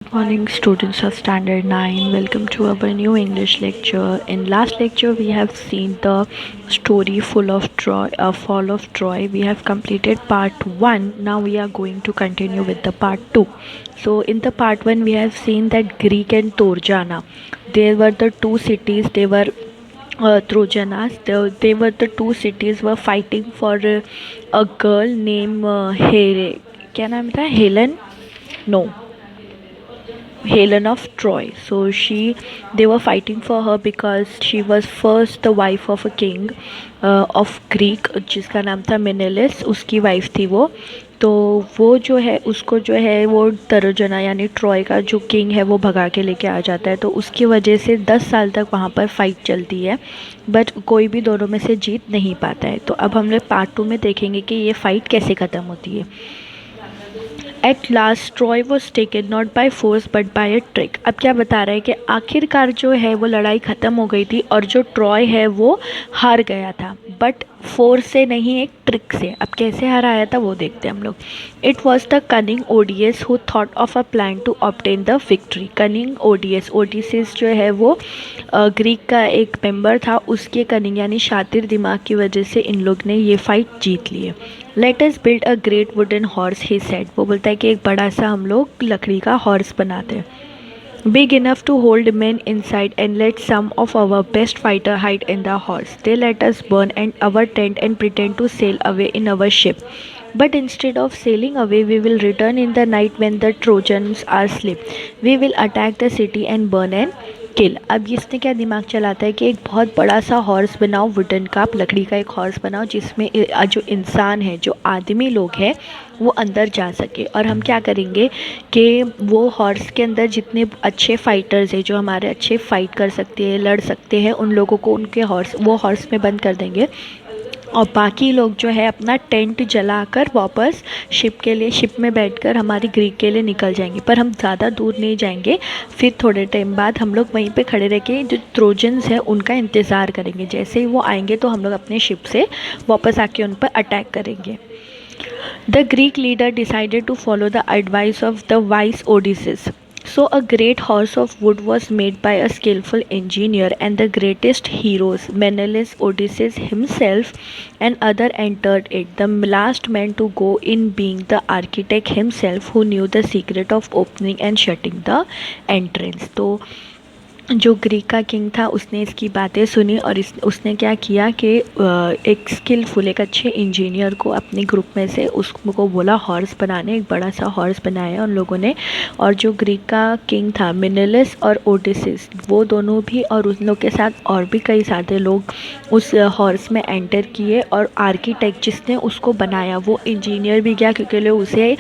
Morning, students of Standard 9. Welcome to our new English lecture. In last lecture, we have seen the story full of Troy, fall of Troy. We have completed part 1. Now we are going to continue with the part 2. So in the part 1, we have seen that Greek and Torjana. They were the two cities. They were Trojanas. They were the two cities were fighting for a girl named क्या नाम था Helen No, Helen of Troy. So they were fighting for her because she was first the wife of a king of Greek जिसका नाम था मेनेलिस उसकी wife थी वो. तो वो जो है उसको जो है वो तरोजना यानी ट्रॉय का जो किंग है वो भगा के लेके आ जाता है. तो उसकी वजह से 10 साल तक वहाँ पर फाइट चलती है बट कोई भी दोनों में से जीत नहीं पाता है. तो अब हम लोग पार्ट 2 में देखेंगे कि ये फ़ाइट कैसे ख़त्म होती है. At last Troy was taken not by force but by a trick. अब क्या बता रहा है कि आखिरकार जो है वो लड़ाई ख़त्म हो गई थी और जो ट्रॉय है वो हार गया था बट फोर्स से नहीं एक ट्रिक से. अब कैसे हराया था वो देखते हैं हम लोग. It was the cunning Odysseus who thought of a plan to obtain the victory. Cunning Odysseus जो है वो ग्रीक का एक मेंबर था. उसके कनिंग यानी शातिर दिमाग की वजह से इन लोग ने ये फाइट जीत ली है. Let us build a great wooden horse he said. वो बोलता है कि एक बड़ा सा हम लोग लकड़ी का हॉर्स बनाते हैं. Big enough to hold men inside and let some of our best fighter hide in the horse. They let us burn and our tent and pretend to sail away in our ship. But instead of sailing away, we will return in the night when the Trojans are asleep. We will attack the city and burn and किल. अब इसने क्या दिमाग चलाता है कि एक बहुत बड़ा सा हॉर्स बनाओ वुडन का, आप लकड़ी का एक हॉर्स बनाओ जिसमें जो इंसान है जो आदमी लोग हैं वो अंदर जा सके. और हम क्या करेंगे कि वो हॉर्स के अंदर जितने अच्छे फाइटर्स हैं जो हमारे अच्छे फाइट कर सकते हैं लड़ सकते हैं उन लोगों को उनके हॉर्स में बंद कर देंगे और बाकी लोग जो है अपना टेंट जलाकर वापस शिप में बैठकर हमारी ग्रीक के लिए निकल जाएंगे. पर हम ज़्यादा दूर नहीं जाएंगे. फिर थोड़े टाइम बाद हम लोग वहीं पे खड़े रह के जो ट्रोजन्स हैं उनका इंतज़ार करेंगे. जैसे ही वो आएंगे तो हम लोग अपने शिप से वापस आके उन पर अटैक करेंगे. The Greek leader decided to follow the advice of the wise Odysseus. So a great horse of wood was made by a skillful engineer, and the greatest heroes, Menelaus, Odysseus himself, and other entered it. The last man to go in being the architect himself, who knew the secret of opening and shutting the entrance. तो जो Greek का king था उसने इसकी बातें सुनी और उसने क्या किया कि एक स्किलफुल एक अच्छे इंजीनियर को अपने ग्रुप में से उसको बोला हॉर्स बनाने. एक बड़ा सा हॉर्स बनाया उन लोगों ने. और जो ग्रीक का किंग था मेनेलिस और ओडिसिस वो दोनों भी और उन लोग के साथ और भी कई सारे लोग उस हॉर्स में एंटर किए. और आर्किटेक्ट जिसने उसको बनाया वो इंजीनियर भी गया क्योंकि लोग उसे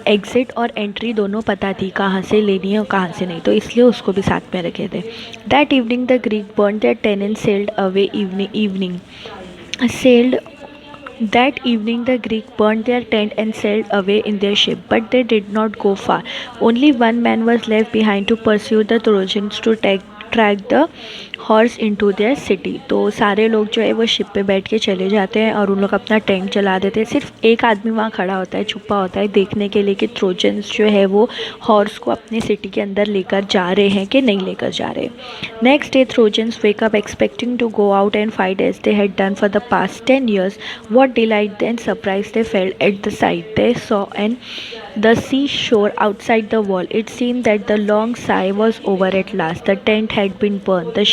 एग्ज़िट और एंट्री दोनों पता थी कहाँ से लेनी है और कहाँ से नहीं. तो इसलिए उसको भी साथ में रखे थे. That evening the Greek burned their tent and sailed away sailed That evening the Greek burned their tent and sailed away in their ship, but they did not go far. Only one man was left behind to pursue the Trojans to track the horse into their city. तो सारे लोग जो है वो ship पे बैठ के चले जाते हैं और उन लोग अपना टेंट जला देते हैं. सिर्फ एक आदमी वहाँ खड़ा होता है छुपा होता है देखने के लिए कि ट्रोजन्स जो है वो हॉर्स को अपनी सिटी के अंदर लेकर जा रहे हैं कि नहीं लेकर जा रहे. Next day Trojans wake up expecting to go out and fight as they had done for the past 10 years. What delight and surprise they felt at the sight they saw and the seashore outside the wall. It seemed that the long sigh was over at last. The tent had been burned. The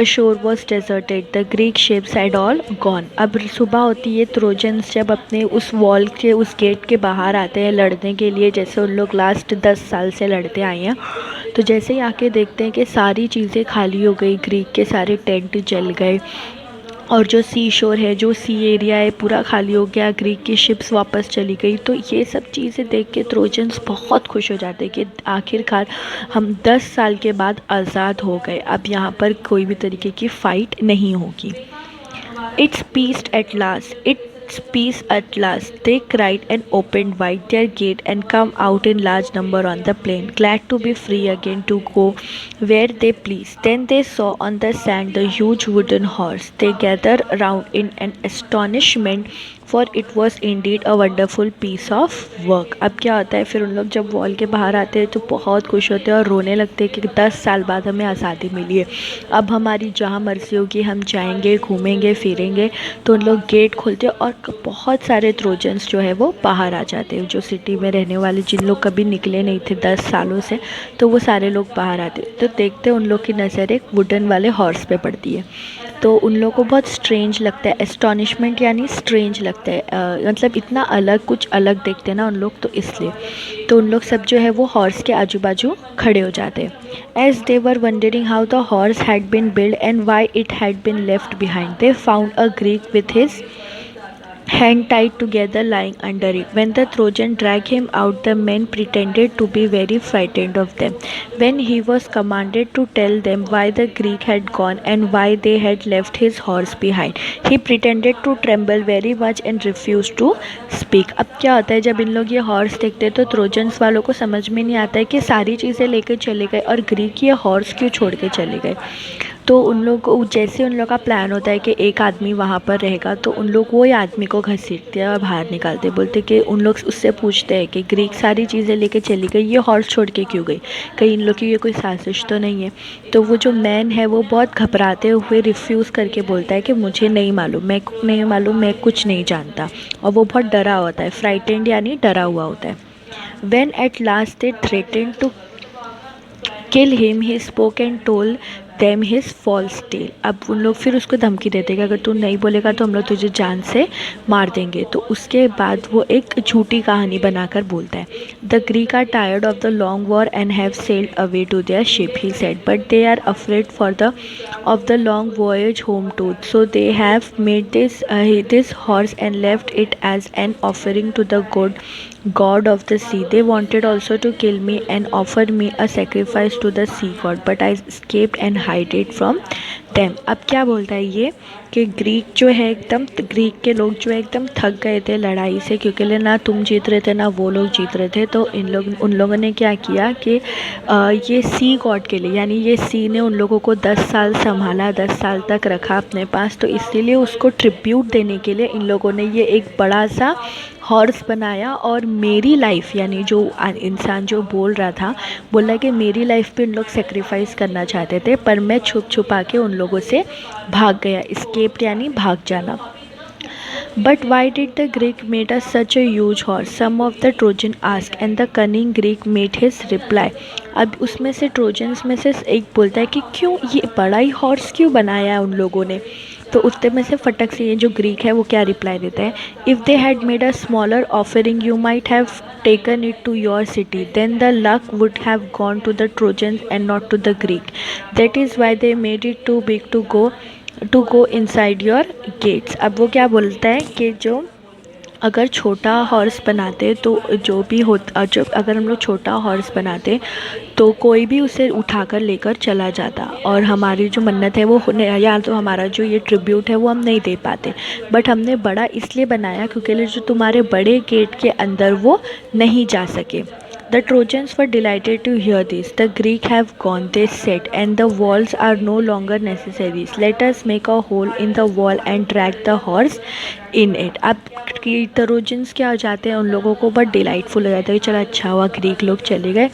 shore was deserted. The Greek ships had all gone. अब सुबह होती है. Trojans जब अपने उस wall के उस gate के बाहर आते हैं लड़ने के लिए जैसे उन लोग लास्ट 10 साल से लड़ते आए हैं. तो जैसे ही आके देखते हैं कि सारी चीज़ें खाली हो गई. ग्रीक के सारे टेंट जल गए और जो सी शोर है जो सी एरिया है पूरा खाली हो गया. ग्रीक की शिप्स वापस चली गई. तो ये सब चीज़ें देख के ट्रोजन्स बहुत खुश हो जाते कि आखिरकार हम 10 साल के बाद आज़ाद हो गए. अब यहाँ पर कोई भी तरीके की फ़ाइट नहीं होगी. It's peace at last. It's peace at last. They cried and opened wide their gate and come out in large number on the plain, glad to be free again to go where they pleased. Then they saw on the sand the huge wooden horse. They gathered round in an astonishment, for it was indeed a wonderful piece of work. अब क्या होता है, फिर उन लोग जब wall के बाहर आते हैं तो बहुत खुश होते हैं और रोने लगते हैं कि 10 साल बाद हमें आज़ादी मिली है, अब हमारी जहाँ मर्जी होगी हम जाएंगे, घूमेंगे फिरेंगे। तो उन लोग गेट खोलते हैं और बहुत सारे ट्रोजन्स जो है वो बाहर आ जाते हैं, जो सिटी में रहने वाले जिन लोग कभी निकले नहीं थे 10 सालों से, तो वो सारे लोग बाहर आते। तो देखते उन लोग की नज़र एक वुडन वाले हॉर्स पे पड़ती है। तो उन लोगों को बहुत स्ट्रेंज लगता है, एस्टॉनिशमेंट यानी स्ट्रेंज लगता है, मतलब इतना अलग, कुछ अलग देखते हैं ना उन लोग, तो इसलिए तो उन लोग सब जो है वो हॉर्स के आजू बाजू खड़े हो जाते हैं। As they were wondering how the horse had been build and why it had been left behind, they found a Greek with his hand tied together lying under it. When the Trojan dragged him out, the men pretended to be very frightened of them. When he was commanded to tell them why the Greek had gone and why they had left his horse behind, he pretended to tremble very much and refused to speak. अब क्या होता है, जब इन लोग ये horse देखते हैं तो ट्रोजन्स वालों को समझ में नहीं आता है कि सारी चीज़ें लेकर चले गए और ग्रीक ये हॉर्स क्यों छोड़ के चले गए। तो उन लोग को जैसे उन लोग का प्लान होता है कि एक आदमी वहाँ पर रहेगा, तो उन लोग वही आदमी को घसीटते हैं और बाहर निकालते, बोलते कि उन लोग उससे पूछते हैं कि ग्रीक सारी चीज़ें लेके चली गई, ये हॉर्स छोड़ के क्यों गई, कहीं इन लोग की ये कोई साजिश तो नहीं है। तो वो जो मैन है वो बहुत घबराते हुए रिफ्यूज़ करके बोलता है कि मुझे नहीं मालूम, मैं नहीं मालूम, मैं कुछ नहीं जानता, और वो बहुत डरा होता है, फ्राइटेंड यानी डरा हुआ होता है। When at last they threatened to kill him he spoke and told them his false tale. अब उन लोग फिर उसको धमकी देते कि अगर तू नहीं बोलेगा तो हम लोग तुझे जान से मार देंगे। तो उसके बाद वो एक झूठी कहानी बनाकर बोलता है, the Greek are tired of the long war and have sailed away to their ship he said, but they are afraid for the of the long voyage home too, so they have made this horse and left it as an offering to the god of the sea. They wanted also to kill me and offer me a sacrifice to the sea god, but I escaped and hid it from them. अब क्या बोलता है ये कि Greek जो है एकदम, Greek के लोग जो है एकदम थक गए थे लड़ाई से, क्योंकि ना तुम जीत रहे थे ना वो लोग जीत रहे थे। तो उन लोगों ने क्या किया कि ये सी गॉड के लिए, यानी ये सी ने उन लोगों को 10 साल संभाला, 10 साल तक रखा अपने पास, तो इसीलिए उसको ट्रिब्यूट देने के लिए इन लोगों ने ये एक बड़ा सा हॉर्स बनाया। और मेरी लाइफ, यानी जो इंसान जो बोल रहा था, बोला कि मेरी लाइफ पे उन लोग सेक्रीफाइस करना चाहते थे, पर मैं छुप छुपा के उन लोगों से भाग गया, स्केप्ड यानी भाग जाना। But why did the Greek made us such a huge horse? Some of the Trojan asked, and the cunning Greek made his reply. अब उसमें से ट्रोजन्स में से एक बोलता है कि क्यों ये बड़ा ही हॉर्स क्यों बनाया है उन लोगों ने। तो उसमें में से फटक से ये जो ग्रीक है वो क्या रिप्लाई देता है, if they had made a smaller offering you might have taken it to your city, then the luck would have gone to the Trojans and not to the Greek. That is why they made it too big to go inside your gates. अब वो क्या बोलता है कि जो अगर छोटा horse बनाते तो जो भी होता, जब अगर हम लोग छोटा हॉर्स बनाते तो कोई भी उसे उठाकर लेकर चला जाता, और हमारी जो मन्नत है वो या तो हमारा जो ये ट्रिब्यूट है वो हम नहीं दे पाते, बट हमने बड़ा इसलिए बनाया क्योंकि जो तुम्हारे बड़े गेट के अंदर वो नहीं जा सके। The Trojans were delighted to hear this. The Greeks have gone, they said, and the walls are no longer necessary. Let us make a hole in the wall and drag the horse in it. अब trojans क्या हो जाते हैं, उन लोगों को बहुत delightful हो जाता है कि चलो अच्छा हुआ ग्रीक लोग चले गए,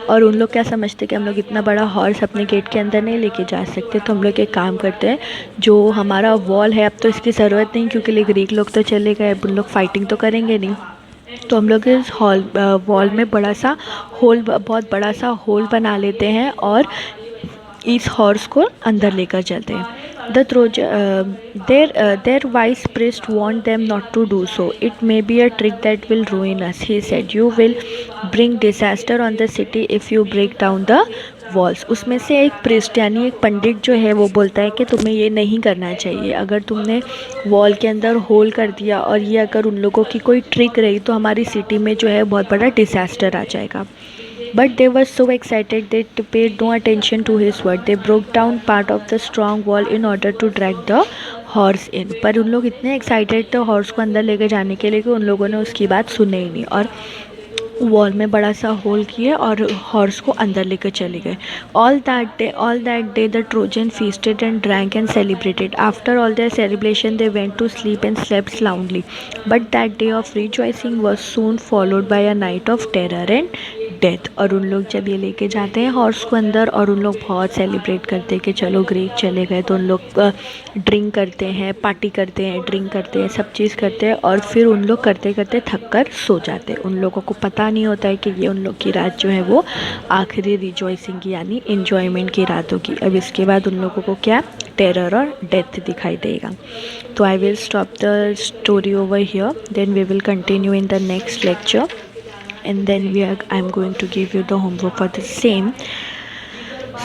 और उन लोग क्या समझते हैं कि हम लोग इतना बड़ा हॉर्स अपने गेट के अंदर नहीं लेके जा सकते, तो हम लोग एक काम करते हैं, जो हमारा वॉल है अब तो इसकी ज़रूरत नहीं क्योंकि ग्रीक लोग तो चले गए, अब उन लोग फाइटिंग तो करेंगे नहीं, तो हम लोग इस वॉल में बड़ा सा होल, बहुत बड़ा सा होल बना लेते हैं और इस हॉर्स को अंदर लेकर चलते हैं। The their wise priest warned them not to do so. It may be a trick that will ruin us, he said. You will bring disaster on the city if you break down the walls. उसमें से एक priest यानी एक पंडित जो है वो बोलता है कि तुम्हें ये नहीं करना चाहिए, अगर तुमने वॉल के अंदर होल कर दिया और ये अगर उन लोगों की कोई ट्रिक रही तो हमारी सिटी में जो है बहुत बड़ा डिसास्टर आ जाएगा। But they were so excited they paid no attention to his word. They broke down part of the strong wall in order to drag the horse in. पर उन लोग इतने एक्साइटेड थे हॉर्स को अंदर लेके जाने के लिए कि उन लोगों ने उसकी बात सुनी ही नहीं, और वॉल में बड़ा सा होल किए और हॉर्स को अंदर लेकर चले गए. All that day the Trojan feasted and drank and celebrated. After all their celebration they went to sleep and slept soundly. But that day of rejoicing was soon followed by a night of terror and death. और उन लोग जब ये लेके जाते हैं horse को अंदर और उन लोग बहुत सेलिब्रेट करते हैं कि चलो ग्रीक चले गए, तो उन लोग ड्रिंक करते हैं, पार्टी करते हैं, ड्रिंक करते हैं, सब चीज़ करते हैं और फिर उन लोग करते करते थक कर सो जाते हैं. उन लोगों को पता नहीं होता है कि ये उन लोग की रात जो है वो आखिरी रिजॉइसिंग की यानी इन्जॉयमेंट की रात होगी. अब इसके बाद उन लोगों को क्या टेरर और डेथ दिखाई देगा. तो I will stop the story over here, then we will continue in the next lecture and then I'm going to give you the homework for the same.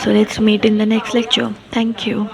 So let's meet in the next lecture. Thank you.